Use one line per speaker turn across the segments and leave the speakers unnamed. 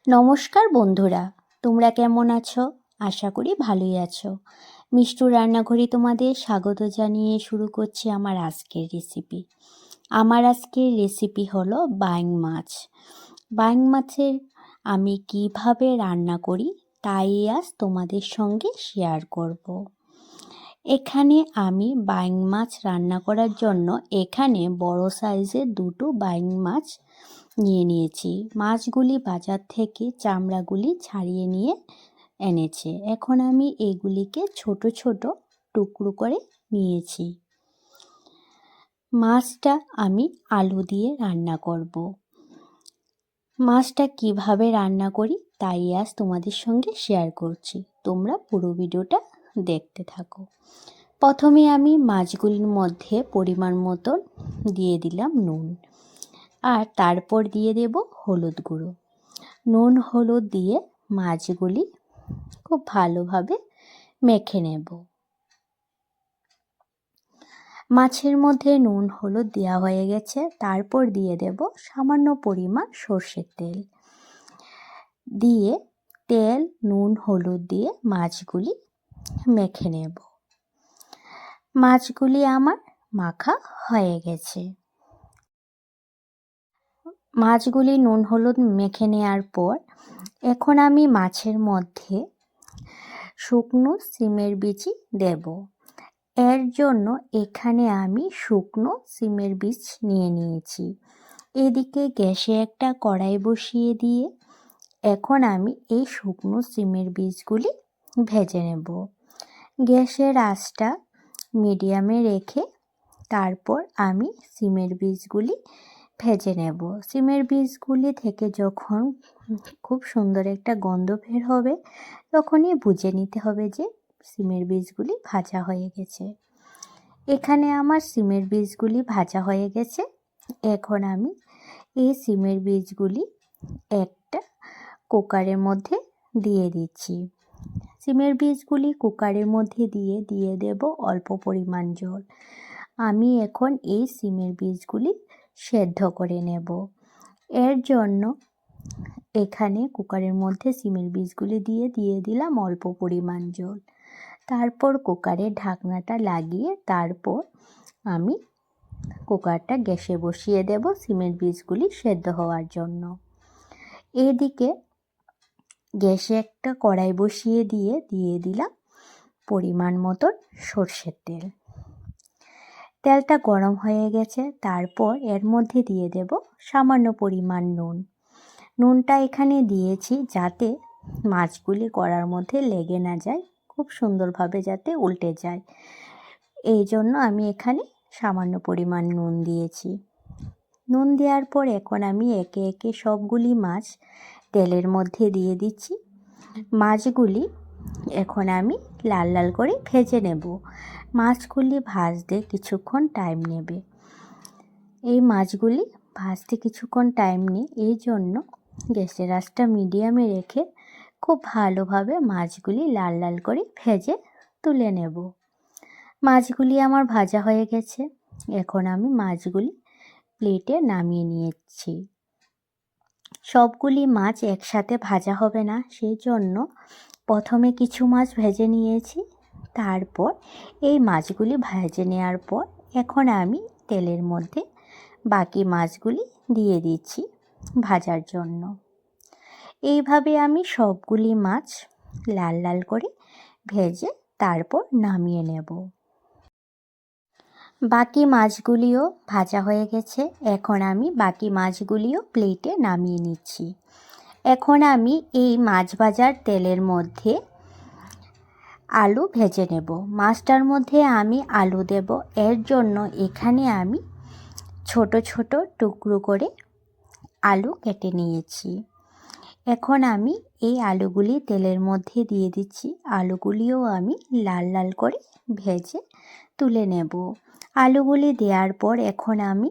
নমস্কার বন্ধুরা, তোমরা কেমন আছো? আশা করি ভালোই আছো। মিষ্টুর রান্নাঘরে তোমাদের স্বাগত জানিয়ে শুরু করছি আমার আজকের রেসিপি। আমার আজকের রেসিপি হলো বাইং মাছ। বাইং মাছের আমি কিভাবে রান্না করি তাই আজ তোমাদের সঙ্গে শেয়ার করব। এখানে আমি বাইং মাছ রান্না করার জন্য এখানে বড় সাইজের দুটো বাইং মাছ নিয়েছি। মাছগুলি বাজার থেকে চামড়াগুলি ছাড়িয়ে নিয়ে এনেছে। এখন আমি এগুলিকে ছোট ছোট টুকরো করে নিয়েছি। মাছটা আমি আলু দিয়ে রান্না করব। মাছটা কিভাবে রান্না করি তাই আজ তোমাদের সঙ্গে শেয়ার করছি। তোমরা পুরো ভিডিওটা দেখতে থাকো। প্রথমে আমি মাছগুলির মধ্যে পরিমাণ মতো দিয়ে দিলাম নুন, আর তারপর দিয়ে দেব হলুদ গুঁড়ো। নুন হলুদ দিয়ে মাছগুলি খুব ভালোভাবে মেখে নেব। মাছের মধ্যে নুন হলুদ দেওয়া হয়ে গেছে, তারপর দিয়ে দেব সামান্য পরিমাণ সর্ষের তেল। দিয়ে তেল নুন হলুদ দিয়ে মাছগুলি মেখে নেব। মাছগুলি আমার মাখা হয়ে গেছে। মাছগুলি নুন হলুদ মেখে নেওয়ার পর এখন আমি মাছের মধ্যে শুকনো সিমের বিচি দেব। এর জন্য এখানে আমি শুকনো সিমের বীজ নিয়েছি। এদিকে গ্যাসে একটা কড়াই বসিয়ে দিয়ে এখন আমি এই শুকনো সিমের বীজগুলি ভেজে নেব। গ্যাসের আঁচটা মিডিয়ামে রেখে তারপর আমি সিমের বীজগুলি ভেজে নেব। সিমের বীজগুলি থেকে যখন খুব সুন্দর একটা গন্ধ বের হবে তখনই বুঝে নিতে হবে যে সিমের বীজগুলি ভাজা হয়ে গেছে। এখানে আমার সিমের বীজগুলি ভাজা হয়ে গেছে। এখন আমি এই সিমের বীজগুলি একটা কুকারের মধ্যে দিয়ে দিচ্ছি। সিমের বীজগুলি কুকারের মধ্যে দিয়ে দেব অল্প পরিমাণ জল। আমি এখন এই সিমের বীজগুলি সেদ্ধ করে নেব। এর জন্য এখানে কুকারের মধ্যে সিমের বীজগুলি দিয়ে দিলাম অল্প পরিমাণ জল। তারপর কুকারের ঢাকনাটা লাগিয়ে তারপর আমি কুকারটা গ্যাসে বসিয়ে দেব সিমের বীজগুলি সেদ্ধ হওয়ার জন্য। এদিকে গ্যাসে একটা কড়াই বসিয়ে দিয়ে দিলাম পরিমাণ মতন সর্ষের তেল। তেলটা গরম হয়ে গেছে, তারপর এর মধ্যে দিয়ে দেব সামান্য পরিমাণ নুন। নুনটা এখানে দিয়েছি যাতে মাছগুলি কড়ার মধ্যে লেগে না যায়, খুব সুন্দরভাবে যাতে উল্টে যায়, এই জন্য আমি এখানে সামান্য পরিমাণ নুন দিয়েছি। নুন দেওয়ার পর এখন আমি একে একে সবগুলি মাছ তেলের মধ্যে দিয়ে দিচ্ছি। মাছগুলি এখন আমি লাল লাল করে ভেজে নেব। মাছগুলি ভাজতে কিছুক্ষণ টাইম নেবে। এই মাছগুলি ভাজতে কিছুক্ষণ টাইম নিয়ে এই জন্য গ্যাসের আঁচটা মিডিয়ামে রেখে খুব ভালোভাবে মাছগুলি লাল লাল করে ভেজে তুলে নেব। মাছগুলি আমার ভাজা হয়ে গেছে। এখন আমি মাছগুলি প্লেটে নামিয়ে নিয়েছি। সবগুলি মাছ একসাথে ভাজা হবে না, সেই জন্য প্রথমে কিছু মাছ ভেজে নিয়েছি। তারপর এই মাছগুলি ভেজে নেওয়ার পর এখন আমি তেলের মধ্যে বাকি মাছগুলি দিয়ে দিচ্ছি ভাজার জন্য। এইভাবে আমি সবগুলি মাছ লাল লাল করে ভেজে তারপর নামিয়ে নেব। বাকি মাছগুলিও ভাজা হয়ে গেছে। এখন আমি বাকি মাছগুলিও প্লেটে নামিয়ে নিচ্ছি। এখন আমি এই মাছ ভাজার তেলের মধ্যে আলু ভেজে নেব। মাছটার মধ্যে আমি আলু দেব। এর জন্য এখানে আমি ছোট ছোট টুকরো করে আলু কেটে নিয়েছি। এখন আমি এই আলুগুলি তেলের মধ্যে দিয়ে দিচ্ছি। আলুগুলিও আমি লাল লাল করে ভেজে তুলে নেব। আলুগুলি দেওয়ার পর এখন আমি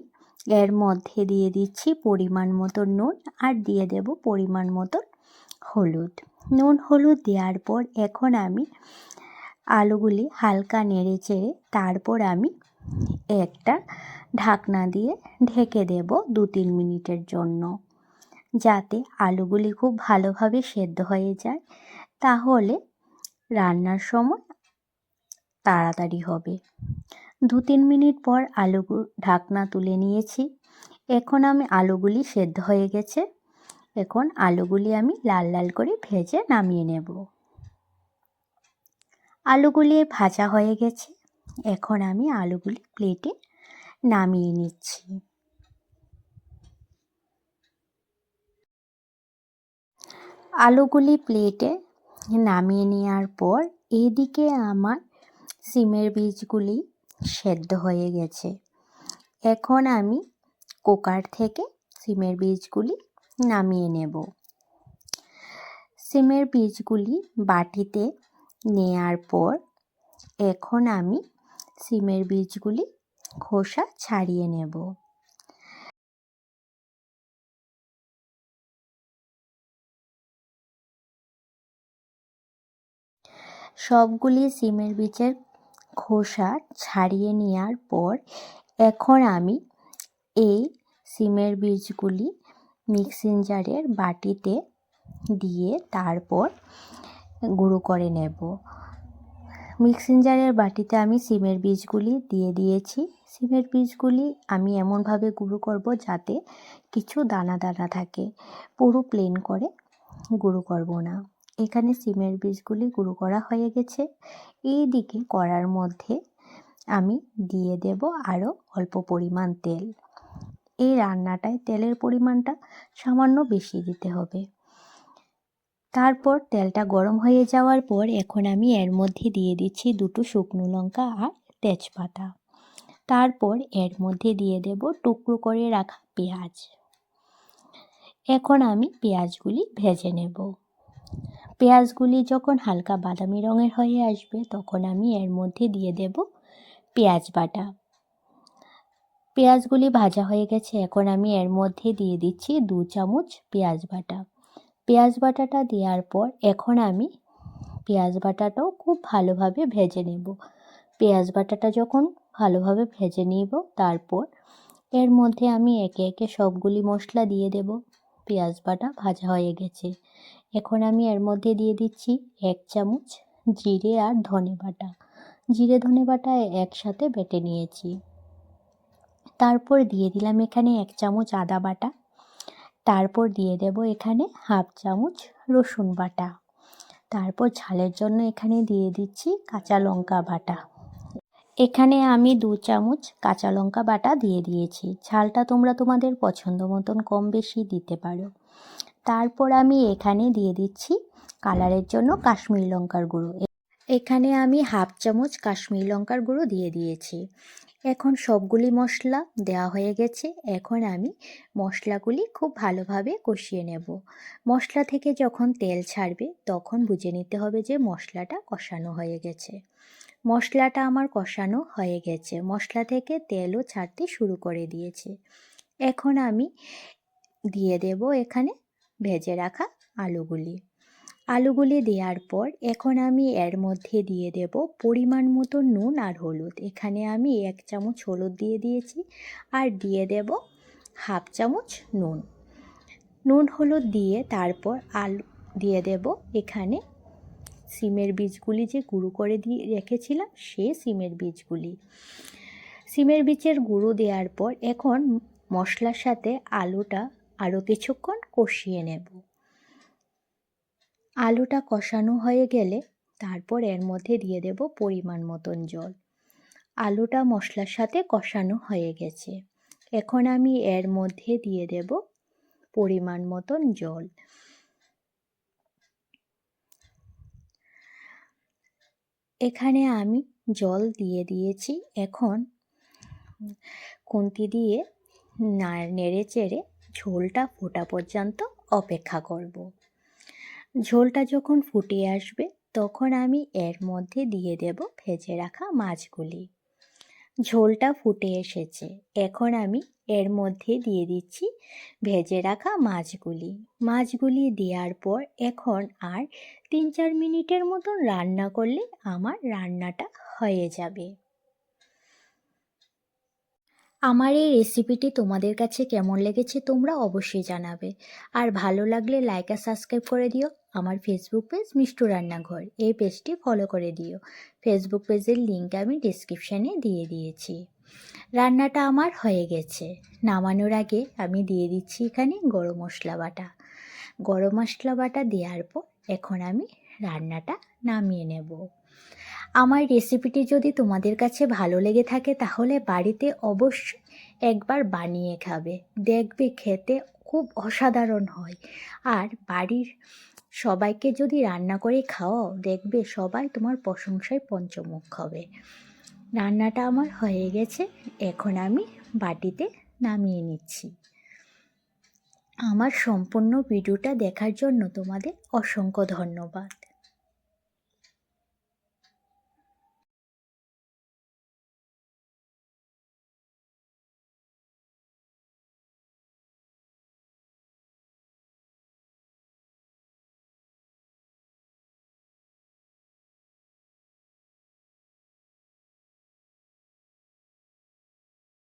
এর মধ্যে দিয়ে দিচ্ছি পরিমাণ মতো নুন, আর দিয়ে দেব পরিমাণ মতো হলুদ। নুন হলুদ দেওয়ার পর এখন আমি আলুগুলি হালকা নেড়ে চেড়ে তারপর আমি একটা ঢাকনা দিয়ে ঢেকে দেব 2-3 মিনিটের জন্য। যাতে আলুগুলি খুব ভালোভাবে সেদ্ধ হয়ে যায়, তাহলে রান্নার সময় তাড়াতাড়ি হবে। 2-3 মিনিট পর ঢাকনা তুলে নিয়েছি। এখন আমি আলুগুলি সেদ্ধ হয়ে গেছে। এখন আলুগুলি আমি লাল লাল করে ভেজে নামিয়ে নেব। আলুগুলি ভাজা হয়ে গেছে। এখন আমি আলুগুলি প্লেটে নামিয়ে নিচ্ছি। আলুগুলি প্লেটে নামিয়ে নেওয়ার পর এদিকে আমার সিমের বীজগুলি সেদ্ধ হয়ে গেছে। এখন আমি কুকার থেকে সিমের বীজগুলি নামিয়ে নেব। সিমের বীজগুলি বাটিতে নেয়ার পর এখন আমি সিমের বীজগুলি খোসা ছাড়িয়ে নেব। সবগুলি সিমের বীজের খোসা ছাড়িয়ে নেওয়ার পর এখন আমি এই সিমের বীজগুলি মিক্সিং জারের বাটিতে দিয়ে তারপর গুঁড়ো করে নেব। মিক্সিং জারের বাটিতে আমি সিমের বীজগুলি দিয়ে দিয়েছি। সিমের বীজগুলি আমি এমনভাবে গুঁড়ো করব যাতে কিছু দানা দানা থাকে, পুরো প্লেন করে গুঁড়ো করব না। এখানে সিমের বীজগুলি গুঁড়ো করা হয়ে গেছে। এই দিকে কড়ার মধ্যে আমি দিয়ে দেব আরও অল্প পরিমাণ তেল। এই রান্নাটায় তেলের পরিমাণটা সামান্য বেশি দিতে হবে। তারপর তেলটা গরম হয়ে যাওয়ার পর এখন আমি এর মধ্যে দিয়ে দিচ্ছি 2টো শুকনো লঙ্কা আর তেজপাতা। তারপর এর মধ্যে দিয়ে দেব টুকরো করে রাখা পেঁয়াজ। এখন আমি পেঁয়াজগুলি ভেজে নেব। পেঁয়াজগুলি যখন হালকা বাদামি রঙের হয়ে আসবে তখন আমি এর মধ্যে দিয়ে দেব পেঁয়াজ বাটা। পেঁয়াজগুলি ভাজা হয়ে গেছে। এখন আমি এর মধ্যে দিয়ে দিচ্ছি 2 চামচ পেঁয়াজ বাটা। পেঁয়াজ বাটাটা দেওয়ার পর এখন আমি পেঁয়াজ বাটাটাও খুব ভালোভাবে ভেজে নেব। পেঁয়াজ বাটাটা যখন ভালোভাবে ভেজে নিব তারপর এর মধ্যে আমি একে একে সবগুলি মশলা দিয়ে দেব। পেঁয়াজ বাটা ভাজা হয়ে গেছে। এখন আমি এর মধ্যে দিয়ে দিচ্ছি 1 চামচ জিরে আর ধনে বাটা। জিরে ধনে বাটা একসাথে বেটে নিয়েছি। তারপর দিয়ে দিলাম এখানে 1 চামচ আদা বাটা। তারপর দিয়ে দেব এখানে 1/2 চামচ রসুন বাটা। তারপর ঝালের জন্য এখানে দিয়ে দিচ্ছি কাঁচা লঙ্কা বাটা। এখানে আমি 2 চামচ কাঁচা লঙ্কা বাটা দিয়ে দিয়েছি। ঝালটা তোমরা তোমাদের পছন্দ মতন কম বেশি দিতে পারো। তারপর আমি এখানে দিয়ে দিচ্ছি কালারের জন্য কাশ্মীরি লঙ্কার গুঁড়ো। এখানে আমি 1/2 চামচ কাশ্মীরি লঙ্কার গুঁড়ো দিয়ে দিয়েছি। এখন সবগুলি মশলা দেওয়া হয়ে গেছে। এখন আমি মশলাগুলি খুব ভালোভাবে কষিয়ে নেব। মশলা থেকে যখন তেল ছাড়বে তখন বুঝে নিতে হবে যে মশলাটা কষানো হয়ে গেছে। মশলাটা আমার কষানো হয়ে গেছে। মশলা থেকে তেলও ছাড়তে শুরু করে দিয়েছে। এখন আমি দিয়ে দেব এখানে ভেজে রাখা আলুগুলি দেওয়ার পর এখন আমি এর মধ্যে দিয়ে দেব পরিমাণ মতো নুন আর হলুদ। এখানে আমি 1 চামচ হলুদ দিয়ে দিয়েছি আর দিয়ে দেব 1/2 চামচ নুন হলুদ দিয়ে তারপর আলু দিয়ে দেব এখানে সিমের বীজগুলি যে গুঁড়ো করে দিয়ে রেখেছিলাম সেই সিমের বীজের গুঁড়ো দেওয়ার পর এখন মশলার সাথে আলুটা আরও কিছুক্ষণ কষিয়ে নেব। আলুটা কষানো হয়ে গেলে তারপর এর মধ্যে দিয়ে দেব পরিমাণ মতন জল। আলুটা মশলার সাথে কষানো হয়ে গেছে। এখন আমি এর মধ্যে দিয়ে দেব পরিমাণ মতন জল। এখানে আমি জল দিয়ে দিয়েছি। এখন খুন্তি দিয়ে নেড়ে চেড়ে ঝোলটা ফোটা পর্যন্ত অপেক্ষা করব। ঝোলটা যখন ফুটে আসবে তখন আমি এর মধ্যে দিয়ে দেব ভেজে রাখা মাছগুলি। ঝোলটা ফুটে এসেছে। এখন আমি এর মধ্যে দিয়ে দিচ্ছি ভেজে রাখা মাছগুলি দেওয়ার পর এখন আর 3-4 মিনিটের মতন রান্না করলে আমার রান্নাটা হয়ে যাবে। আমার এই রেসিপিটি তোমাদের কাছে কেমন লেগেছে তোমরা অবশ্যই জানাবে। আর ভালো লাগলে লাইক আর সাবস্ক্রাইব করে দিও। আমার ফেসবুক পেজ মিষ্টু রান্নাঘর, এই পেজটি ফলো করে দিও। ফেসবুক পেজের লিঙ্ক আমি ডিসক্রিপশানে দিয়ে দিয়েছি। রান্নাটা আমার হয়ে গেছে। নামানোর আগে আমি দিয়ে দিচ্ছি এখানে গরম মশলা বাটা। গরম মশলা বাটা দেওয়ার পর এখন আমি রান্নাটা নামিয়ে নেব। আমার রেসিপিটি যদি তোমাদের কাছে ভালো লেগে থাকে তাহলে বাড়িতে অবশ্যই একবার বানিয়ে খাবে, দেখবে খেতে খুব অসাধারণ হয়। আর বাড়ির সবাইকে যদি রান্না করে খাওয়াও, দেখবে সবাই তোমার প্রশংসায় পঞ্চমুখ হবে। রান্নাটা আমার হয়ে গেছে, এখন আমি বাটিতে নামিয়ে নিচ্ছি। আমার সম্পূর্ণ ভিডিওটা দেখার জন্য তোমাদের অসংখ্য ধন্যবাদ।